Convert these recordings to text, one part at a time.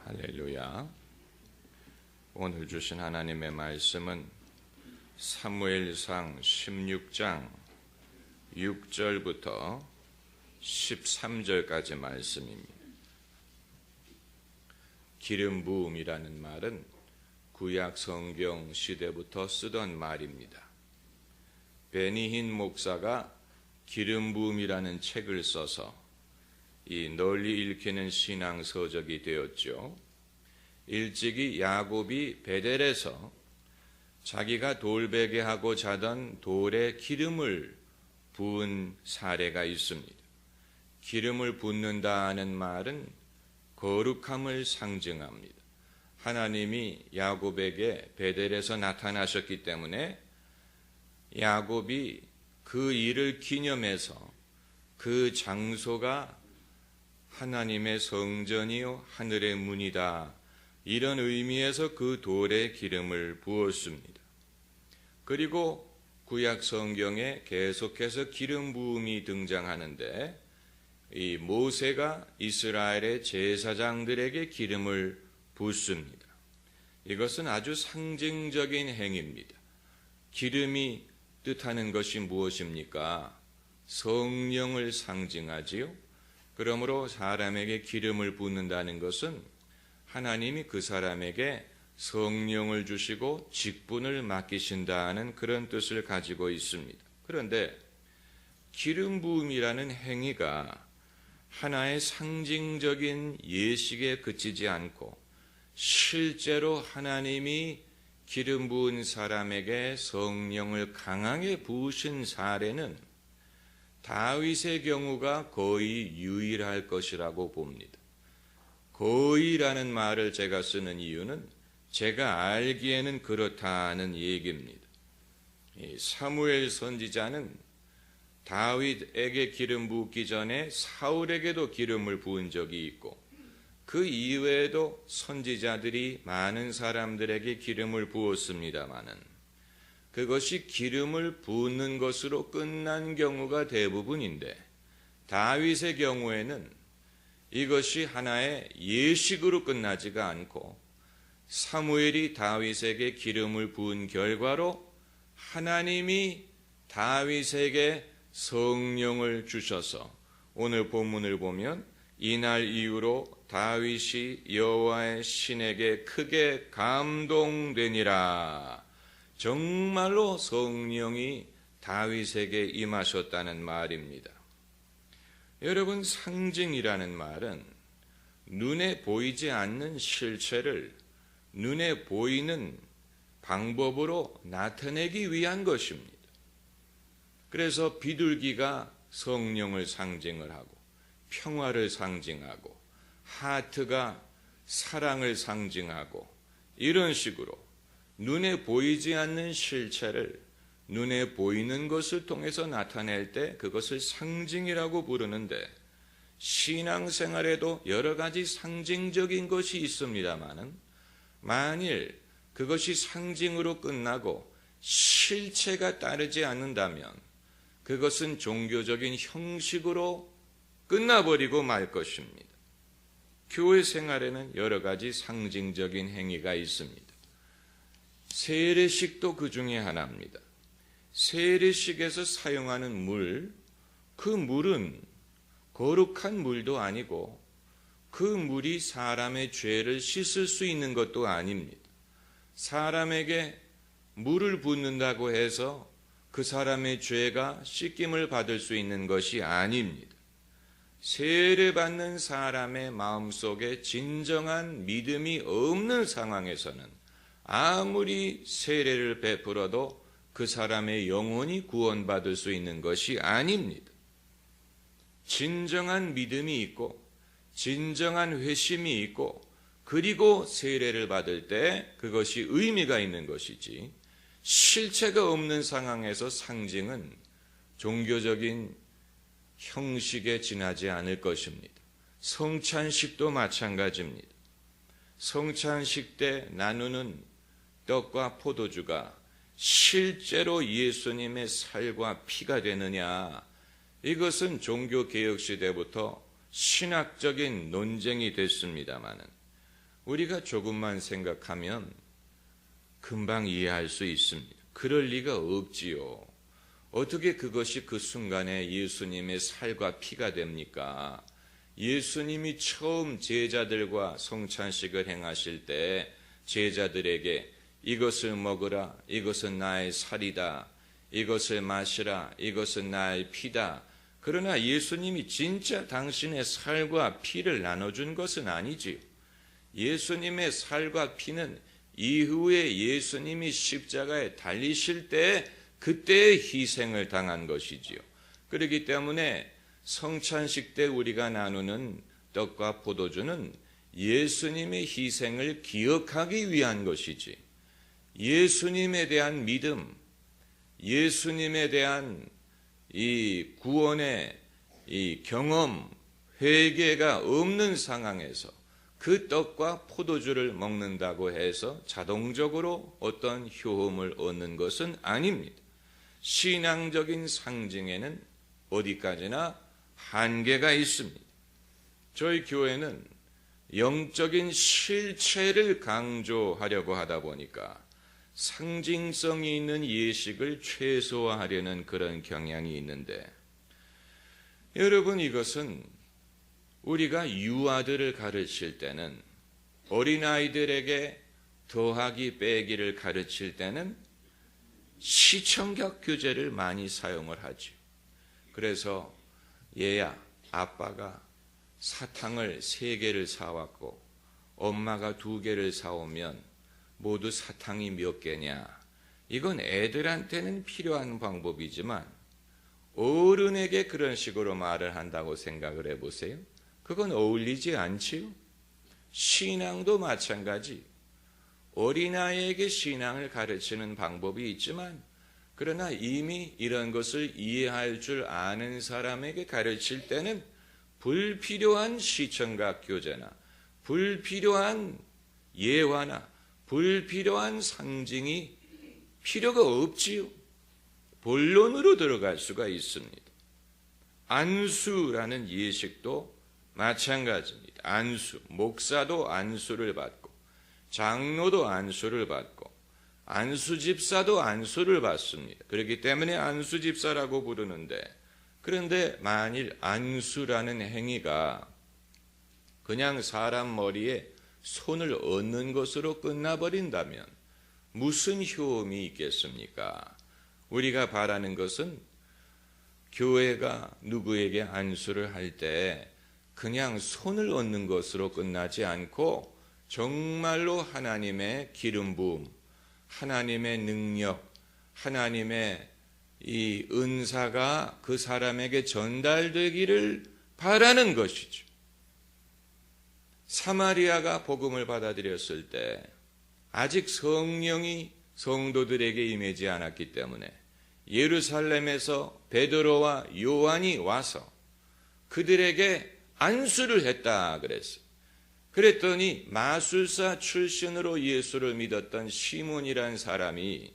할렐루야. 오늘 주신 하나님의 말씀은 사무엘상 16장 6절부터 13절까지 말씀입니다. 기름 부음이라는 말은 구약 성경 시대부터 쓰던 말입니다. 베니힌 목사가 기름 부음이라는 책을 써서 이 널리 읽히는 신앙 서적이 되었죠. 일찍이 야곱이 베델에서 자기가 돌베개하고 자던 돌에 기름을 부은 사례가 있습니다. 기름을 붓는다는 말은 거룩함을 상징합니다. 하나님이 야곱에게 베델에서 나타나셨기 때문에 야곱이 그 일을 기념해서 그 장소가 하나님의 성전이요 하늘의 문이다, 이런 의미에서 그 돌에 기름을 부었습니다. 그리고 구약 성경에 계속해서 기름 부음이 등장하는데 이 모세가 이스라엘의 제사장들에게 기름을 붓습니다. 이것은 아주 상징적인 행위입니다. 기름이 뜻하는 것이 무엇입니까? 성령을 상징하지요. 그러므로 사람에게 기름을 붓는다는 것은 하나님이 그 사람에게 성령을 주시고 직분을 맡기신다는 그런 뜻을 가지고 있습니다. 그런데 기름 부음이라는 행위가 하나의 상징적인 예식에 그치지 않고 실제로 하나님이 기름 부은 사람에게 성령을 강하게 부으신 사례는 다윗의 경우가 거의 유일할 것이라고 봅니다. 거의라는 말을 제가 쓰는 이유는 제가 알기에는 그렇다는 얘기입니다. 사무엘 선지자는 다윗에게 기름 부기 전에 사울에게도 기름을 부은 적이 있고 그 이외에도 선지자들이 많은 사람들에게 기름을 부었습니다마는 그것이 기름을 붓는 것으로 끝난 경우가 대부분인데 다윗의 경우에는 이것이 하나의 예식으로 끝나지가 않고 사무엘이 다윗에게 기름을 부은 결과로 하나님이 다윗에게 성령을 주셔서 오늘 본문을 보면 이날 이후로 다윗이 여호와의 신에게 크게 감동되니라. 정말로 성령이 다윗에게 임하셨다는 말입니다. 여러분, 상징이라는 말은 눈에 보이지 않는 실체를 눈에 보이는 방법으로 나타내기 위한 것입니다. 그래서 비둘기가 성령을 상징을 하고 평화를 상징하고 하트가 사랑을 상징하고 이런 식으로 눈에 보이지 않는 실체를 눈에 보이는 것을 통해서 나타낼 때 그것을 상징이라고 부르는데 신앙생활에도 여러 가지 상징적인 것이 있습니다마는 만일 그것이 상징으로 끝나고 실체가 따르지 않는다면 그것은 종교적인 형식으로 끝나버리고 말 것입니다. 교회 생활에는 여러 가지 상징적인 행위가 있습니다. 세례식도 그 중에 하나입니다. 세례식에서 사용하는 물, 그 물은 거룩한 물도 아니고 그 물이 사람의 죄를 씻을 수 있는 것도 아닙니다. 사람에게 물을 붓는다고 해서 그 사람의 죄가 씻김을 받을 수 있는 것이 아닙니다. 세례받는 사람의 마음속에 진정한 믿음이 없는 상황에서는 아무리 세례를 베풀어도 그 사람의 영혼이 구원받을 수 있는 것이 아닙니다. 진정한 믿음이 있고 진정한 회심이 있고 그리고 세례를 받을 때 그것이 의미가 있는 것이지 실체가 없는 상황에서 상징은 종교적인 형식에 지나지 않을 것입니다. 성찬식도 마찬가지입니다. 성찬식 때 나누는 떡과 포도주가 실제로 예수님의 살과 피가 되느냐, 이것은 종교개혁 시대부터 신학적인 논쟁이 됐습니다마는 우리가 조금만 생각하면 금방 이해할 수 있습니다. 그럴 리가 없지요. 어떻게 그것이 그 순간에 예수님의 살과 피가 됩니까? 예수님이 처음 제자들과 성찬식을 행하실 때 제자들에게 이것을 먹으라, 이것은 나의 살이다, 이것을 마시라, 이것은 나의 피다. 그러나 예수님이 진짜 당신의 살과 피를 나눠준 것은 아니지요. 예수님의 살과 피는 이후에 예수님이 십자가에 달리실 때 그때의 희생을 당한 것이지요. 그렇기 때문에 성찬식 때 우리가 나누는 떡과 포도주는 예수님의 희생을 기억하기 위한 것이지, 예수님에 대한 믿음, 예수님에 대한 이 구원의 이 경험, 회개가 없는 상황에서 그 떡과 포도주를 먹는다고 해서 자동적으로 어떤 효험을 얻는 것은 아닙니다. 신앙적인 상징에는 어디까지나 한계가 있습니다. 저희 교회는 영적인 실체를 강조하려고 하다 보니까 상징성이 있는 예식을 최소화하려는 그런 경향이 있는데, 여러분, 이것은 우리가 유아들을 가르칠 때는, 어린아이들에게 더하기 빼기를 가르칠 때는 시청각 교재를 많이 사용을 하죠. 그래서 얘야, 아빠가 사탕을 3개를 사왔고 엄마가 2개를 사오면 모두 사탕이 몇 개냐? 이건 애들한테는 필요한 방법이지만 어른에게 그런 식으로 말을 한다고 생각을 해보세요. 그건 어울리지 않지요? 신앙도 마찬가지. 어린아이에게 신앙을 가르치는 방법이 있지만, 그러나 이미 이런 것을 이해할 줄 아는 사람에게 가르칠 때는 불필요한 시청각 교재나 불필요한 예화나 불필요한 상징이 필요가 없지요. 본론으로 들어갈 수가 있습니다. 안수라는 예식도 마찬가지입니다. 안수, 목사도 안수를 받고 장로도 안수를 받고 안수집사도 안수를 받습니다. 그렇기 때문에 안수집사라고 부르는데, 그런데 만일 안수라는 행위가 그냥 사람 머리에 손을 얹는 것으로 끝나버린다면 무슨 효험이 있겠습니까? 우리가 바라는 것은 교회가 누구에게 안수를 할 때 그냥 손을 얹는 것으로 끝나지 않고 정말로 하나님의 기름 부음, 하나님의 능력, 하나님의 이 은사가 그 사람에게 전달되기를 바라는 것이죠. 사마리아가 복음을 받아들였을 때 아직 성령이 성도들에게 임하지 않았기 때문에 예루살렘에서 베드로와 요한이 와서 그들에게 안수를 했다 그랬어요. 그랬더니 마술사 출신으로 예수를 믿었던 시몬이라는 사람이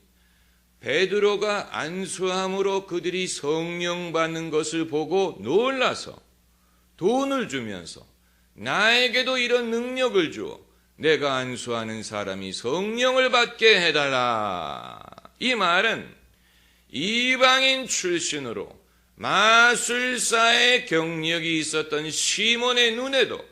베드로가 안수함으로 그들이 성령 받는 것을 보고 놀라서 돈을 주면서 나에게도 이런 능력을 주어 내가 안수하는 사람이 성령을 받게 해달라. 이 말은 이방인 출신으로 마술사의 경력이 있었던 시몬의 눈에도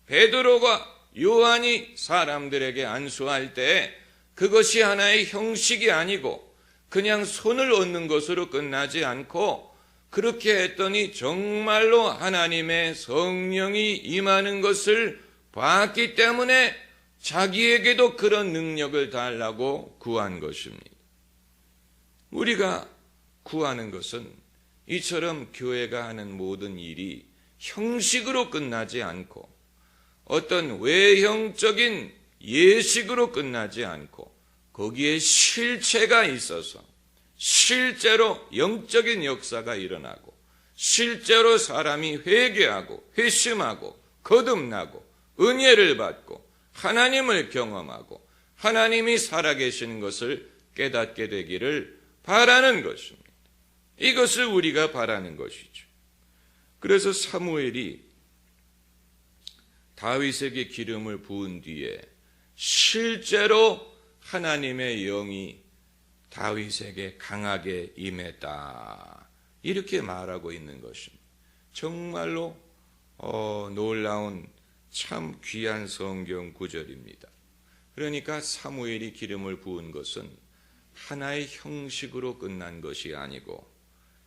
베드로가 요한이 사람들에게 안수할 때 그것이 하나의 형식이 아니고 그냥 손을 얹는 것으로 끝나지 않고, 그렇게 했더니 정말로 하나님의 성령이 임하는 것을 봤기 때문에 자기에게도 그런 능력을 달라고 구한 것입니다. 우리가 구하는 것은 이처럼 교회가 하는 모든 일이 형식으로 끝나지 않고 어떤 외형적인 예식으로 끝나지 않고 거기에 실체가 있어서 실제로 영적인 역사가 일어나고 실제로 사람이 회개하고 회심하고 거듭나고 은혜를 받고 하나님을 경험하고 하나님이 살아계시는 것을 깨닫게 되기를 바라는 것입니다. 이것을 우리가 바라는 것이죠. 그래서 사무엘이 다윗에게 기름을 부은 뒤에 실제로 하나님의 영이 다윗에게 강하게 임했다. 이렇게 말하고 있는 것입니다. 정말로 놀라운 참 귀한 성경 구절입니다. 그러니까 사무엘이 기름을 부은 것은 하나의 형식으로 끝난 것이 아니고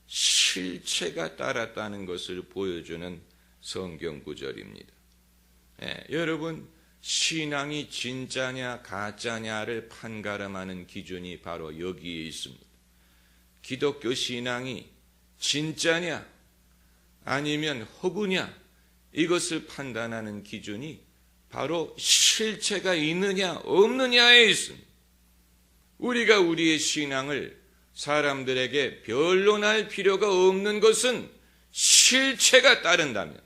실체가 따랐다는 것을 보여주는 성경 구절입니다. 여러분, 신앙이 진짜냐 가짜냐를 판가름하는 기준이 바로 여기에 있습니다. 기독교 신앙이 진짜냐 아니면 허구냐, 이것을 판단하는 기준이 바로 실체가 있느냐 없느냐에 있습니다. 우리가 우리의 신앙을 사람들에게 변론할 필요가 없는 것은 실체가 따른다면,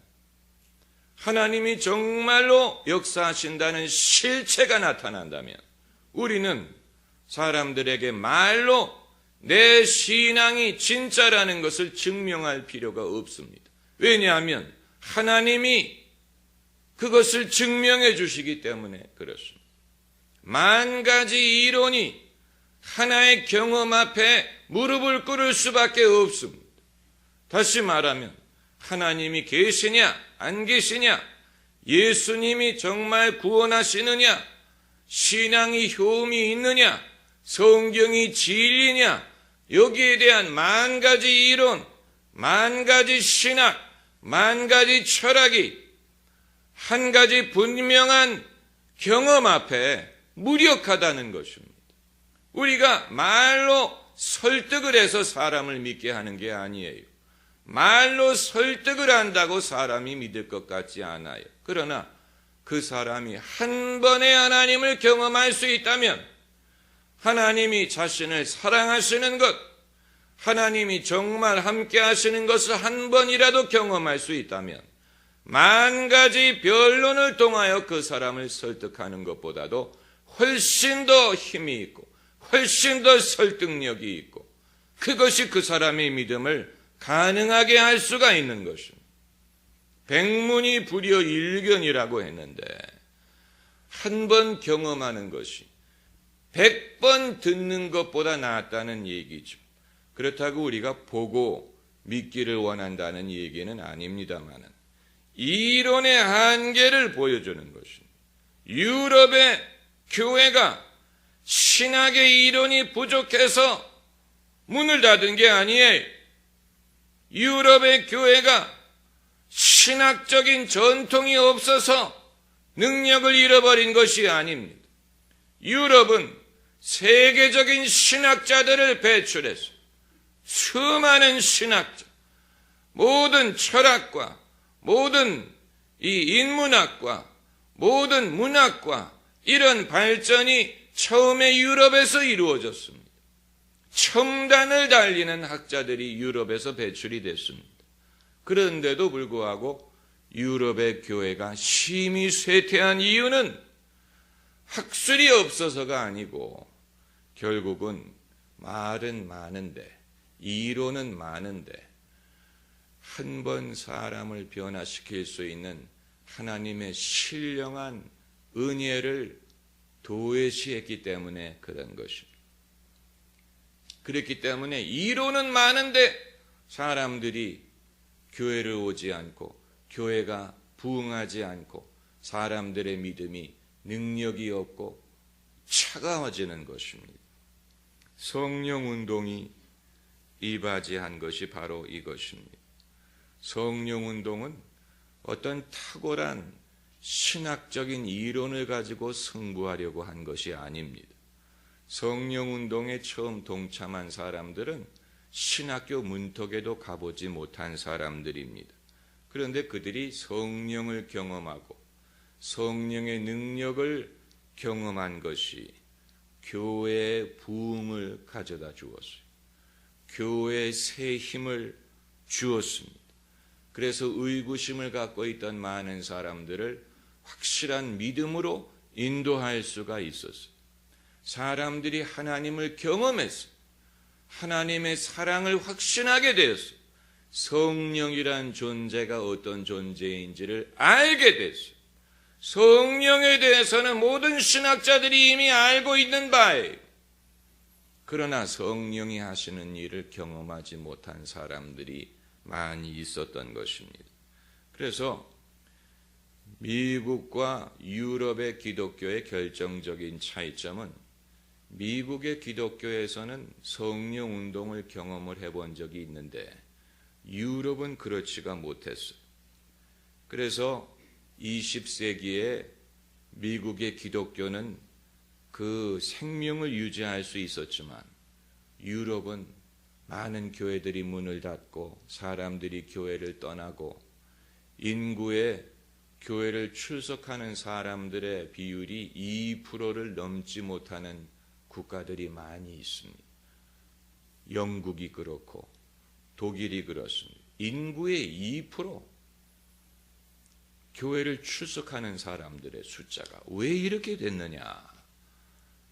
하나님이 정말로 역사하신다는 실체가 나타난다면 우리는 사람들에게 말로 내 신앙이 진짜라는 것을 증명할 필요가 없습니다. 왜냐하면 하나님이 그것을 증명해 주시기 때문에 그렇습니다. 만 가지 이론이 하나의 경험 앞에 무릎을 꿇을 수밖에 없습니다. 다시 말하면 하나님이 계시냐 안 계시냐, 예수님이 정말 구원하시느냐, 신앙이 효험이 있느냐, 성경이 진리냐, 여기에 대한 만 가지 이론, 만 가지 신학, 만 가지 철학이 한 가지 분명한 경험 앞에 무력하다는 것입니다. 우리가 말로 설득을 해서 사람을 믿게 하는 게 아니에요. 말로 설득을 한다고 사람이 믿을 것 같지 않아요. 그러나 그 사람이 한 번의 하나님을 경험할 수 있다면, 하나님이 자신을 사랑하시는 것, 하나님이 정말 함께 하시는 것을 한 번이라도 경험할 수 있다면 만 가지 변론을 통하여 그 사람을 설득하는 것보다도 훨씬 더 힘이 있고 훨씬 더 설득력이 있고, 그것이 그 사람의 믿음을 가능하게 할 수가 있는 것입니다. 백문이 불여 일견이라고 했는데 한 번 경험하는 것이 100번 듣는 것보다 낫다는 얘기죠. 그렇다고 우리가 보고 믿기를 원한다는 얘기는 아닙니다만 이론의 한계를 보여주는 것입니다. 유럽의 교회가 신학의 이론이 부족해서 문을 닫은 게 아니에요. 유럽의 교회가 신학적인 전통이 없어서 능력을 잃어버린 것이 아닙니다. 유럽은 세계적인 신학자들을 배출해서 수많은 신학자, 모든 철학과 모든 이 인문학과 모든 문학과 이런 발전이 처음에 유럽에서 이루어졌습니다. 첨단을 달리는 학자들이 유럽에서 배출이 됐습니다. 그런데도 불구하고 유럽의 교회가 심히 쇠퇴한 이유는 학술이 없어서가 아니고 결국은 말은 많은데 이론은 많은데 한 번 사람을 변화시킬 수 있는 하나님의 신령한 은혜를 도외시했기 때문에 그런 것입니다. 그렇기 때문에 이론은 많은데 사람들이 교회를 오지 않고 교회가 부흥하지 않고 사람들의 믿음이 능력이 없고 차가워지는 것입니다. 성령운동이 이바지한 것이 바로 이것입니다. 성령운동은 어떤 탁월한 신학적인 이론을 가지고 승부하려고 한 것이 아닙니다. 성령운동에 처음 동참한 사람들은 신학교 문턱에도 가보지 못한 사람들입니다. 그런데 그들이 성령을 경험하고 성령의 능력을 경험한 것이 교회의 부흥을 가져다 주었어요. 교회의 새 힘을 주었습니다. 그래서 의구심을 갖고 있던 많은 사람들을 확실한 믿음으로 인도할 수가 있었어요. 사람들이 하나님을 경험했어요. 하나님의 사랑을 확신하게 되었어요. 성령이란 존재가 어떤 존재인지를 알게 됐어요. 성령에 대해서는 모든 신학자들이 이미 알고 있는 바예요. 그러나 성령이 하시는 일을 경험하지 못한 사람들이 많이 있었던 것입니다. 그래서 미국과 유럽의 기독교의 결정적인 차이점은 미국의 기독교에서는 성령 운동을 경험을 해본 적이 있는데 유럽은 그렇지가 못했어요. 그래서 20세기에 미국의 기독교는 그 생명을 유지할 수 있었지만 유럽은 많은 교회들이 문을 닫고 사람들이 교회를 떠나고 인구의 교회를 출석하는 사람들의 비율이 2%를 넘지 못하는 국가들이 많이 있습니다. 영국이 그렇고 독일이 그렇습니다. 인구의 2% 교회를 출석하는 사람들의 숫자가 왜 이렇게 됐느냐?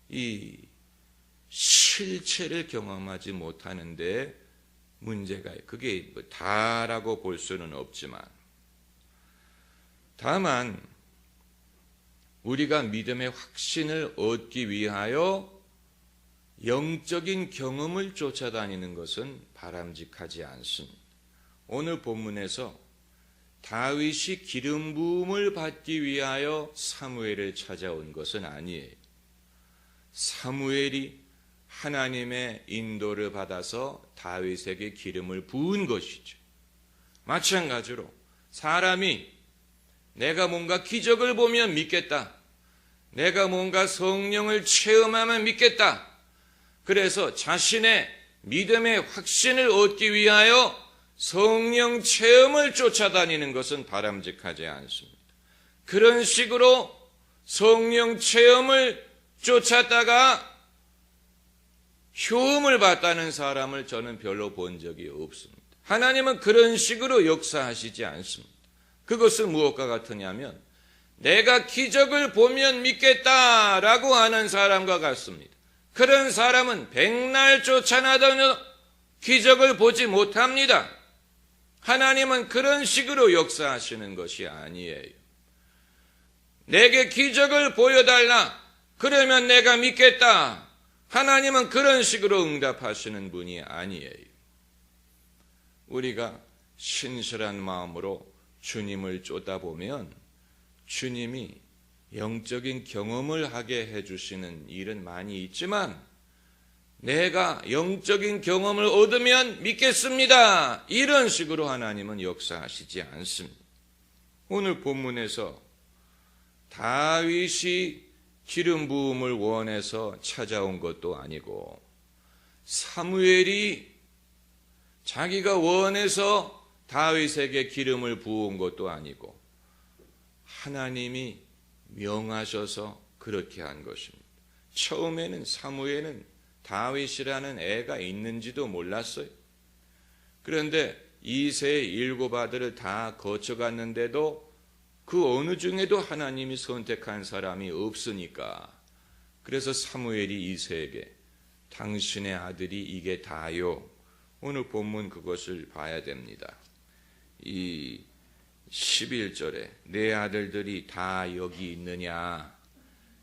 이 실체를 경험하지 못하는데 문제가 그게 다라고 볼 수는 없지만 다만 우리가 믿음의 확신을 얻기 위하여 영적인 경험을 쫓아다니는 것은 바람직하지 않습니다. 오늘 본문에서 다윗이 기름 부음을 받기 위하여 사무엘을 찾아온 것은 아니에요. 사무엘이 하나님의 인도를 받아서 다윗에게 기름을 부은 것이죠. 마찬가지로 사람이 내가 뭔가 기적을 보면 믿겠다. 내가 뭔가 성령을 체험하면 믿겠다. 그래서 자신의 믿음의 확신을 얻기 위하여 성령 체험을 쫓아다니는 것은 바람직하지 않습니다. 그런 식으로 성령 체험을 쫓았다가 효험을 받다는 사람을 저는 별로 본 적이 없습니다. 하나님은 그런 식으로 역사하시지 않습니다. 그것은 무엇과 같으냐면 내가 기적을 보면 믿겠다라고 하는 사람과 같습니다. 그런 사람은 백날 쫓아나다는 기적을 보지 못합니다. 하나님은 그런 식으로 역사하시는 것이 아니에요. 내게 기적을 보여달라. 그러면 내가 믿겠다. 하나님은 그런 식으로 응답하시는 분이 아니에요. 우리가 신실한 마음으로 주님을 쫓다 보면 주님이 영적인 경험을 하게 해주시는 일은 많이 있지만 내가 영적인 경험을 얻으면 믿겠습니다. 이런 식으로 하나님은 역사하시지 않습니다. 오늘 본문에서 다윗이 기름 부음을 원해서 찾아온 것도 아니고 사무엘이 자기가 원해서 다윗에게 기름을 부은 것도 아니고 하나님이 명하셔서 그렇게 한 것입니다. 처음에는 사무엘은 다윗이라는 애가 있는지도 몰랐어요. 그런데 이새의 7 아들을 다 거쳐갔는데도 그 어느 중에도 하나님이 선택한 사람이 없으니까 그래서 사무엘이 이새에게 당신의 아들이 이게 다요. 오늘 본문 그것을 봐야 됩니다. 이 11절에 내 아들들이 다 여기 있느냐?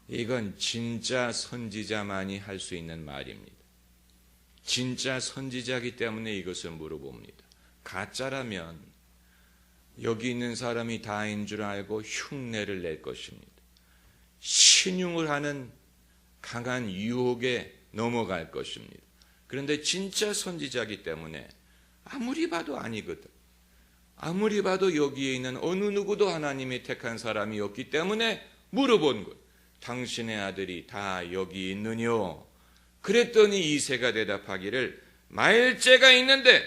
이건 진짜 선지자만이 할 수 있는 말입니다. 진짜 선지자이기 때문에 이것을 물어봅니다. 가짜라면 여기 있는 사람이 다인 줄 알고 흉내를 낼 것입니다. 신용을 하는 강한 유혹에 넘어갈 것입니다. 그런데 진짜 선지자이기 때문에 아무리 봐도 아니거든. 아무리 봐도 여기에 있는 어느 누구도 하나님이 택한 사람이 없기 때문에 물어본 것. 당신의 아들이 다 여기 있느뇨? 그랬더니 이새가 대답하기를 말째가 있는데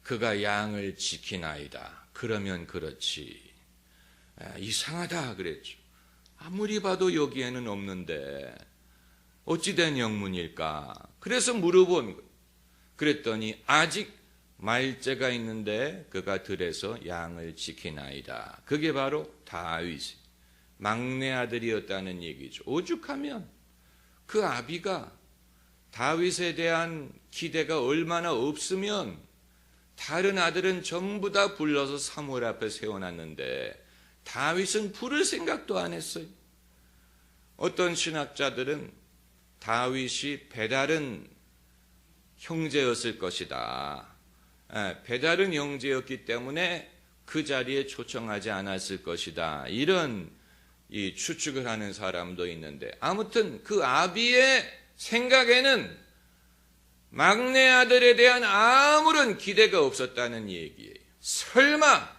그가 양을 지키나이다. 그러면 그렇지. 이상하다 그랬죠. 아무리 봐도 여기에는 없는데 어찌된 영문일까? 그래서 물어본 거예요. 그랬더니 아직 말째가 있는데 그가 들에서 양을 지키나이다. 그게 바로 다윗 막내 아들이었다는 얘기죠. 오죽하면 그 아비가 다윗에 대한 기대가 얼마나 없으면 다른 아들은 전부 다 불러서 사무엘 앞에 세워놨는데 다윗은 부를 생각도 안 했어요. 어떤 신학자들은 다윗이 배다른 형제였을 것이다. 배다른 형제였기 때문에 그 자리에 초청하지 않았을 것이다. 이런 추측을 하는 사람도 있는데, 아무튼 그 아비의 생각에는 막내 아들에 대한 아무런 기대가 없었다는 얘기예요. 설마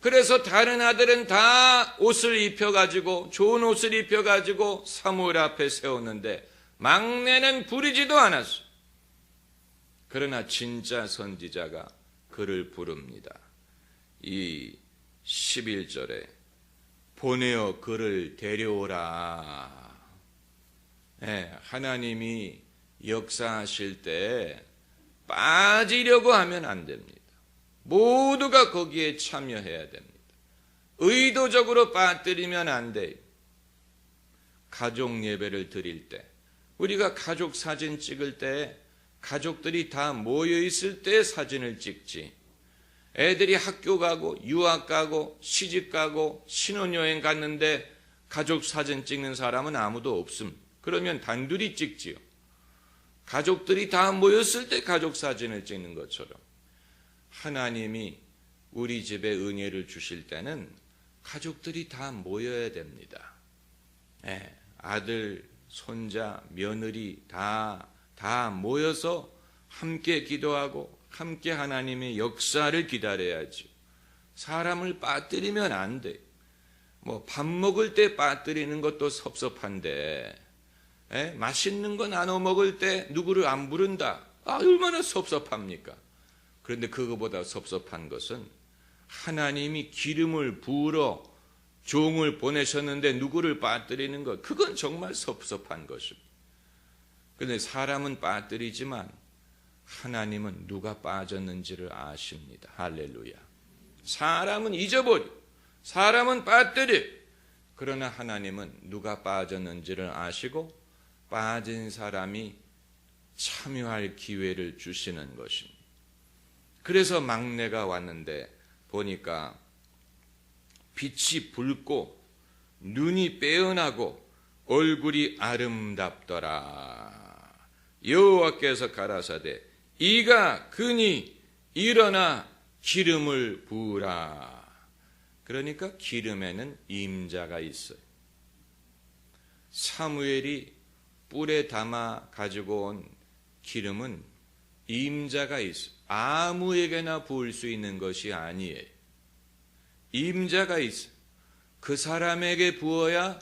그래서 다른 아들은 다 옷을 입혀가지고 좋은 옷을 입혀가지고 사무엘 앞에 세웠는데 막내는 부르지도 않았어요. 그러나 진짜 선지자가 그를 부릅니다. 이 11절에 보내어 그를 데려오라. 하나님이 역사하실 때 빠지려고 하면 안 됩니다. 모두가 거기에 참여해야 됩니다. 의도적으로 빠뜨리면 안 돼요. 가족 예배를 드릴 때, 우리가 가족 사진 찍을 때 가족들이 다 모여 있을 때 사진을 찍지, 애들이 학교 가고 유학 가고 시집 가고 신혼여행 갔는데 가족 사진 찍는 사람은 아무도 없음. 그러면 단둘이 찍지요. 가족들이 다 모였을 때 가족 사진을 찍는 것처럼 하나님이 우리 집에 은혜를 주실 때는 가족들이 다 모여야 됩니다. 아들, 손자, 며느리 다 모여서 함께 기도하고 함께 하나님의 역사를 기다려야지. 사람을 빠뜨리면 안 돼. 밥 먹을 때 빠뜨리는 것도 섭섭한데, 맛있는 거 나눠 먹을 때 누구를 안 부른다. 얼마나 섭섭합니까? 그런데 그거보다 섭섭한 것은 하나님이 기름을 부으러 종을 보내셨는데 누구를 빠뜨리는 것, 그건 정말 섭섭한 것입니다. 그런데 사람은 빠뜨리지만 하나님은 누가 빠졌는지를 아십니다. 할렐루야. 사람은 잊어버려, 사람은 빠뜨려. 그러나 하나님은 누가 빠졌는지를 아시고 빠진 사람이 참여할 기회를 주시는 것입니다. 그래서 막내가 왔는데 보니까 빛이 붉고 눈이 빼어나고 얼굴이 아름답더라. 여호와께서 가라사대 이가 그니 일어나 기름을 부으라. 그러니까 기름에는 임자가 있어요. 사무엘이 뿔에 담아 가지고 온 기름은 임자가 있어요. 아무에게나 부을 수 있는 것이 아니에요. 임자가 있어요. 그 사람에게 부어야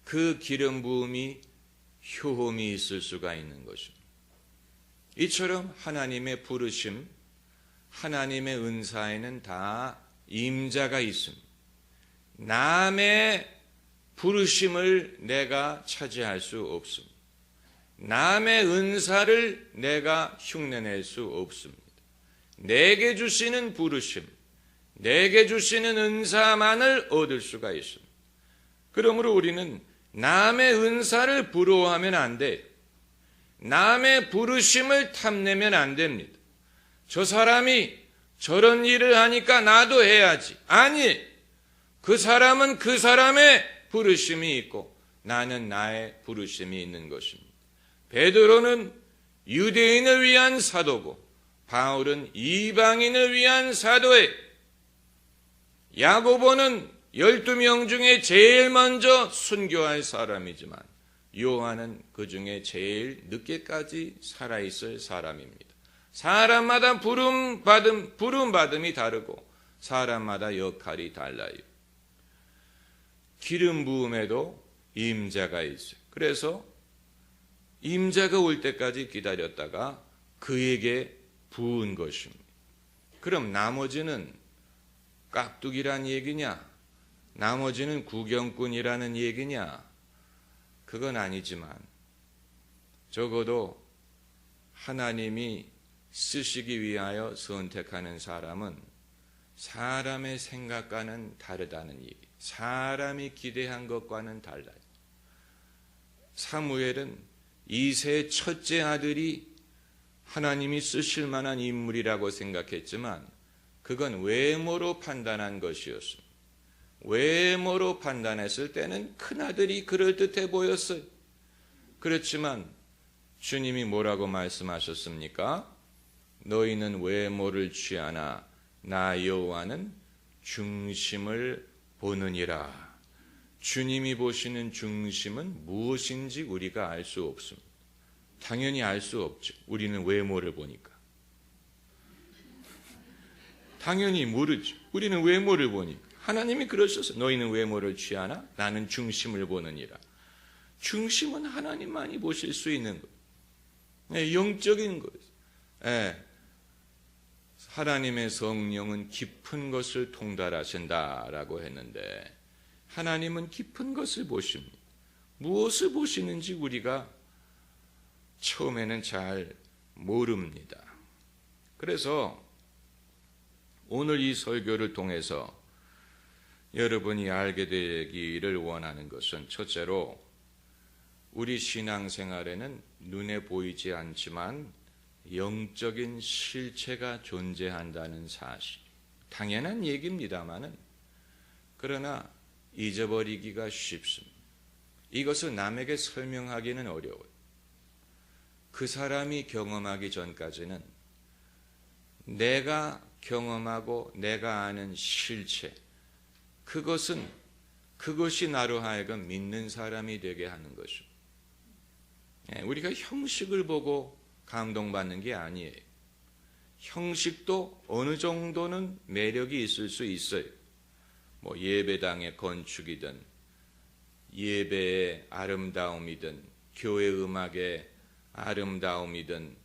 그 기름 부음이 효험이 있을 수가 있는 것입니다. 이처럼 하나님의 부르심, 하나님의 은사에는 다 임자가 있습니다. 남의 부르심을 내가 차지할 수 없습니다. 남의 은사를 내가 흉내낼 수 없습니다. 내게 주시는 부르심, 내게 주시는 은사만을 얻을 수가 있습니다. 그러므로 우리는 남의 은사를 부러워하면 안 돼요. 남의 부르심을 탐내면 안 됩니다. 저 사람이 저런 일을 하니까 나도 해야지. 아니, 그 사람은 그 사람의 부르심이 있고 나는 나의 부르심이 있는 것입니다. 베드로는 유대인을 위한 사도고 바울은 이방인을 위한 사도예요. 야고보는 12명 중에 제일 먼저 순교할 사람이지만 요한은 그 중에 제일 늦게까지 살아있을 사람입니다. 사람마다 부름받음이 다르고 사람마다 역할이 달라요. 기름 부음에도 임자가 있어요. 그래서 임자가 올 때까지 기다렸다가 그에게 부은 것입니다. 그럼 나머지는 깍두기란 얘기냐? 나머지는 구경꾼이라는 얘기냐? 그건 아니지만 적어도 하나님이 쓰시기 위하여 선택하는 사람은 사람의 생각과는 다르다는 얘기. 사람이 기대한 것과는 달라요. 사무엘은 이새의 첫째 아들이 하나님이 쓰실 만한 인물이라고 생각했지만 그건 외모로 판단한 것이었습니다. 외모로 판단했을 때는 큰아들이 그럴듯해 보였어요. 그렇지만 주님이 뭐라고 말씀하셨습니까? 너희는 외모를 취하나 나 여호와는 중심을 보느니라. 주님이 보시는 중심은 무엇인지 우리가 알 수 없습니다. 당연히 알 수 없죠. 우리는 외모를 보니까. 당연히 모르죠. 우리는 외모를 보니까. 하나님이 그러셔서 너희는 외모를 취하나 나는 중심을 보느니라. 중심은 하나님만이 보실 수 있는 거예요. 영적인 거예요. 하나님의 성령은 깊은 것을 통달하신다라고 했는데 하나님은 깊은 것을 보십니다. 무엇을 보시는지 우리가 처음에는 잘 모릅니다. 그래서 오늘 이 설교를 통해서 여러분이 알게 되기를 원하는 것은 첫째로 우리 신앙생활에는 눈에 보이지 않지만 영적인 실체가 존재한다는 사실. 당연한 얘기입니다마는 그러나 잊어버리기가 쉽습니다. 이것을 남에게 설명하기는 어려워요. 그 사람이 경험하기 전까지는 내가 경험하고 내가 아는 실체, 그것이 나로 하여금 믿는 사람이 되게 하는 것입니다. 우리가 형식을 보고 감동받는 게 아니에요. 형식도 어느 정도는 매력이 있을 수 있어요. 뭐 예배당의 건축이든 예배의 아름다움이든 교회 음악의 아름다움이든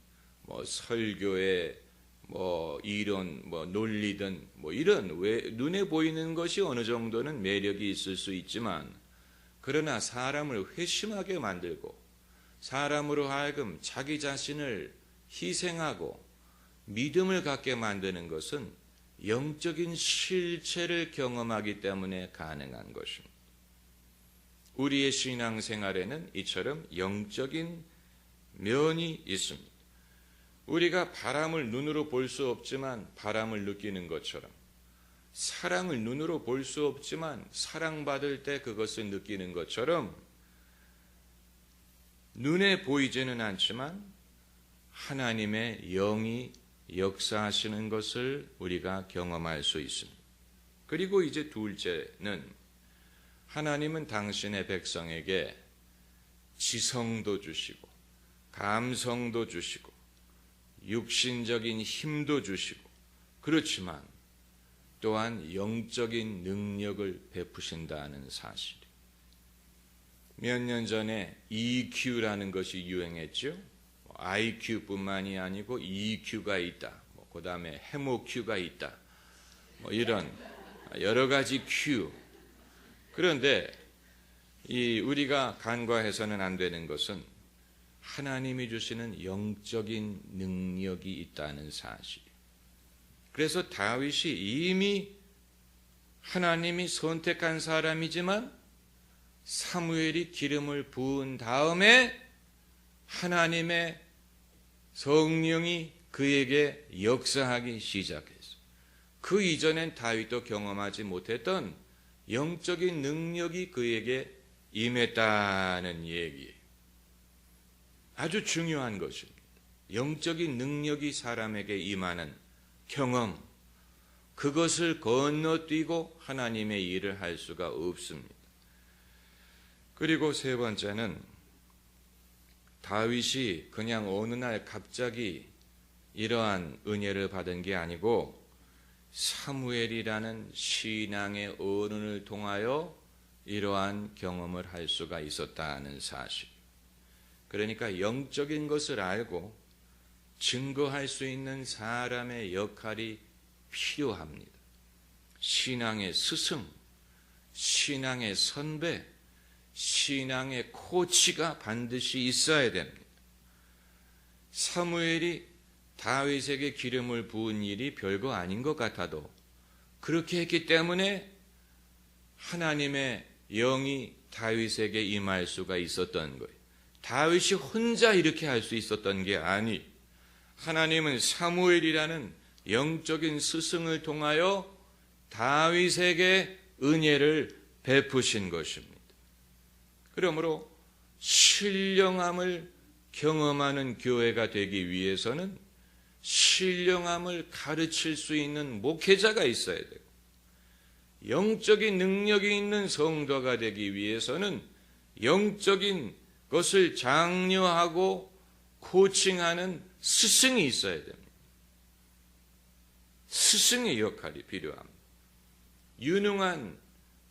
뭐 설교의 뭐 이론 뭐 논리든 뭐 이런 눈에 보이는 것이 어느 정도는 매력이 있을 수 있지만 그러나 사람을 회심하게 만들고 사람으로 하여금 자기 자신을 희생하고 믿음을 갖게 만드는 것은 영적인 실체를 경험하기 때문에 가능한 것입니다. 우리의 신앙생활에는 이처럼 영적인 면이 있습니다. 우리가 바람을 눈으로 볼 수 없지만 바람을 느끼는 것처럼 사랑을 눈으로 볼 수 없지만 사랑받을 때 그것을 느끼는 것처럼 눈에 보이지는 않지만 하나님의 영이 역사하시는 것을 우리가 경험할 수 있습니다. 그리고 이제 둘째는 하나님은 당신의 백성에게 지성도 주시고 감성도 주시고 육신적인 힘도 주시고 그렇지만 또한 영적인 능력을 베푸신다는 사실. 몇 년 전에 EQ라는 것이 유행했죠. IQ뿐만이 아니고 EQ가 있다. 그 다음에 해모Q가 있다. 이런 여러 가지 Q. 그런데 우리가 간과해서는 안 되는 것은 하나님이 주시는 영적인 능력이 있다는 사실. 그래서 다윗이 이미 하나님이 선택한 사람이지만 사무엘이 기름을 부은 다음에 하나님의 성령이 그에게 역사하기 시작했어요. 그 이전엔 다윗도 경험하지 못했던 영적인 능력이 그에게 임했다는 얘기예요. 아주 중요한 것입니다. 영적인 능력이 사람에게 임하는 경험, 그것을 건너뛰고 하나님의 일을 할 수가 없습니다. 그리고 세 번째는 다윗이 그냥 어느 날 갑자기 이러한 은혜를 받은 게 아니고 사무엘이라는 신앙의 어른을 통하여 이러한 경험을 할 수가 있었다는 사실. 그러니까 영적인 것을 알고 증거할 수 있는 사람의 역할이 필요합니다. 신앙의 스승, 신앙의 선배, 신앙의 코치가 반드시 있어야 됩니다. 사무엘이 다윗에게 기름을 부은 일이 별거 아닌 것 같아도 그렇게 했기 때문에 하나님의 영이 다윗에게 임할 수가 있었던 거예요. 다윗이 혼자 이렇게 할 수 있었던 게 아니, 하나님은 사무엘이라는 영적인 스승을 통하여 다윗에게 은혜를 베푸신 것입니다. 그러므로 신령함을 경험하는 교회가 되기 위해서는 신령함을 가르칠 수 있는 목회자가 있어야 되고, 영적인 능력이 있는 성도가 되기 위해서는 영적인 것을 장려하고 코칭하는 스승이 있어야 됩니다. 스승의 역할이 필요합니다. 유능한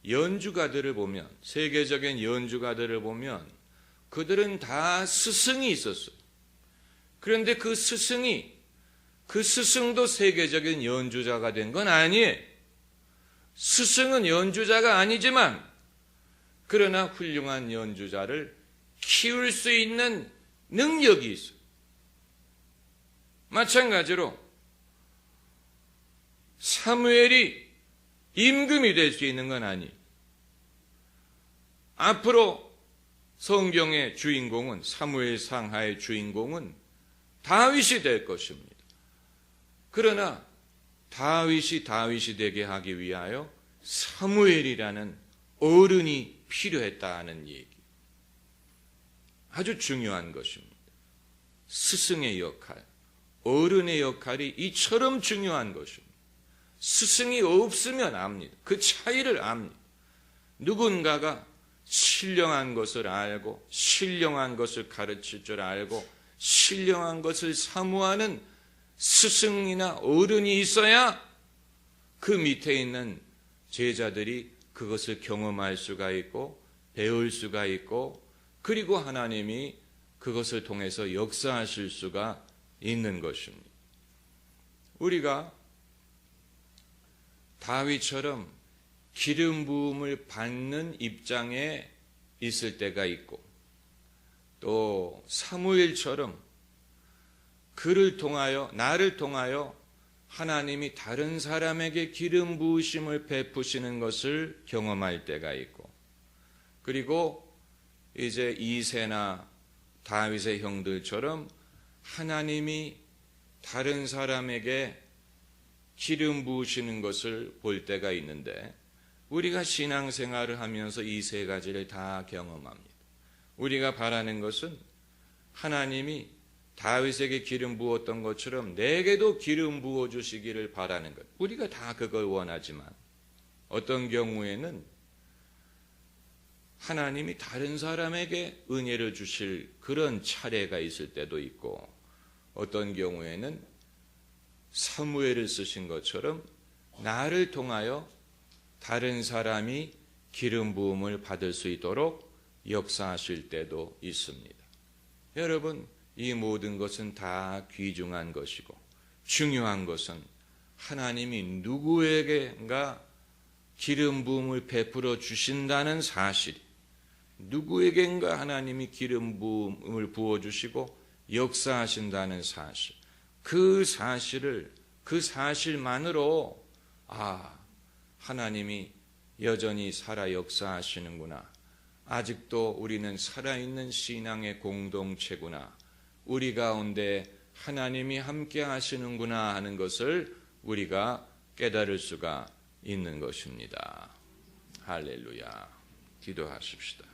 연주가들을 보면, 세계적인 연주가들을 보면 그들은 다 스승이 있었어요. 그런데 그 스승도 세계적인 연주자가 된 건 아니에요. 스승은 연주자가 아니지만 그러나 훌륭한 연주자를 키울 수 있는 능력이 있어요. 마찬가지로 사무엘이 임금이 될 수 있는 건 아니에요. 앞으로 성경의 주인공은, 사무엘 상하의 주인공은 다윗이 될 것입니다. 그러나 다윗이 되게 하기 위하여 사무엘이라는 어른이 필요했다는 얘기. 아주 중요한 것입니다. 스승의 역할, 어른의 역할이 이처럼 중요한 것입니다. 스승이 없으면 압니다. 그 차이를 압니다. 누군가가 신령한 것을 알고, 신령한 것을 가르칠 줄 알고, 신령한 것을 사모하는 스승이나 어른이 있어야 그 밑에 있는 제자들이 그것을 경험할 수가 있고, 배울 수가 있고, 그리고 하나님이 그것을 통해서 역사하실 수가 있는 것입니다. 우리가 다윗처럼 기름 부음을 받는 입장에 있을 때가 있고, 또 사무엘처럼 나를 통하여 하나님이 다른 사람에게 기름 부으심을 베푸시는 것을 경험할 때가 있고, 그리고 이제 이새나 다윗의 형들처럼 하나님이 다른 사람에게 기름 부으시는 것을 볼 때가 있는데, 우리가 신앙생활을 하면서 이 세 가지를 다 경험합니다. 우리가 바라는 것은 하나님이 다윗에게 기름 부었던 것처럼 내게도 기름 부어 주시기를 바라는 것. 우리가 다 그걸 원하지만 어떤 경우에는 하나님이 다른 사람에게 은혜를 주실 그런 차례가 있을 때도 있고, 어떤 경우에는 사무엘을 쓰신 것처럼 나를 통하여 다른 사람이 기름 부음을 받을 수 있도록 역사하실 때도 있습니다. 여러분, 이 모든 것은 다 귀중한 것이고, 중요한 것은 하나님이 누구에게인가 기름 부음을 베풀어 주신다는 사실, 누구에게인가 하나님이 기름 부음을 부어주시고 역사하신다는 사실, 그 사실만으로 하나님이 여전히 살아 역사하시는구나, 아직도 우리는 살아있는 신앙의 공동체구나, 우리 가운데 하나님이 함께 하시는구나 하는 것을 우리가 깨달을 수가 있는 것입니다. 할렐루야. 기도하십시다.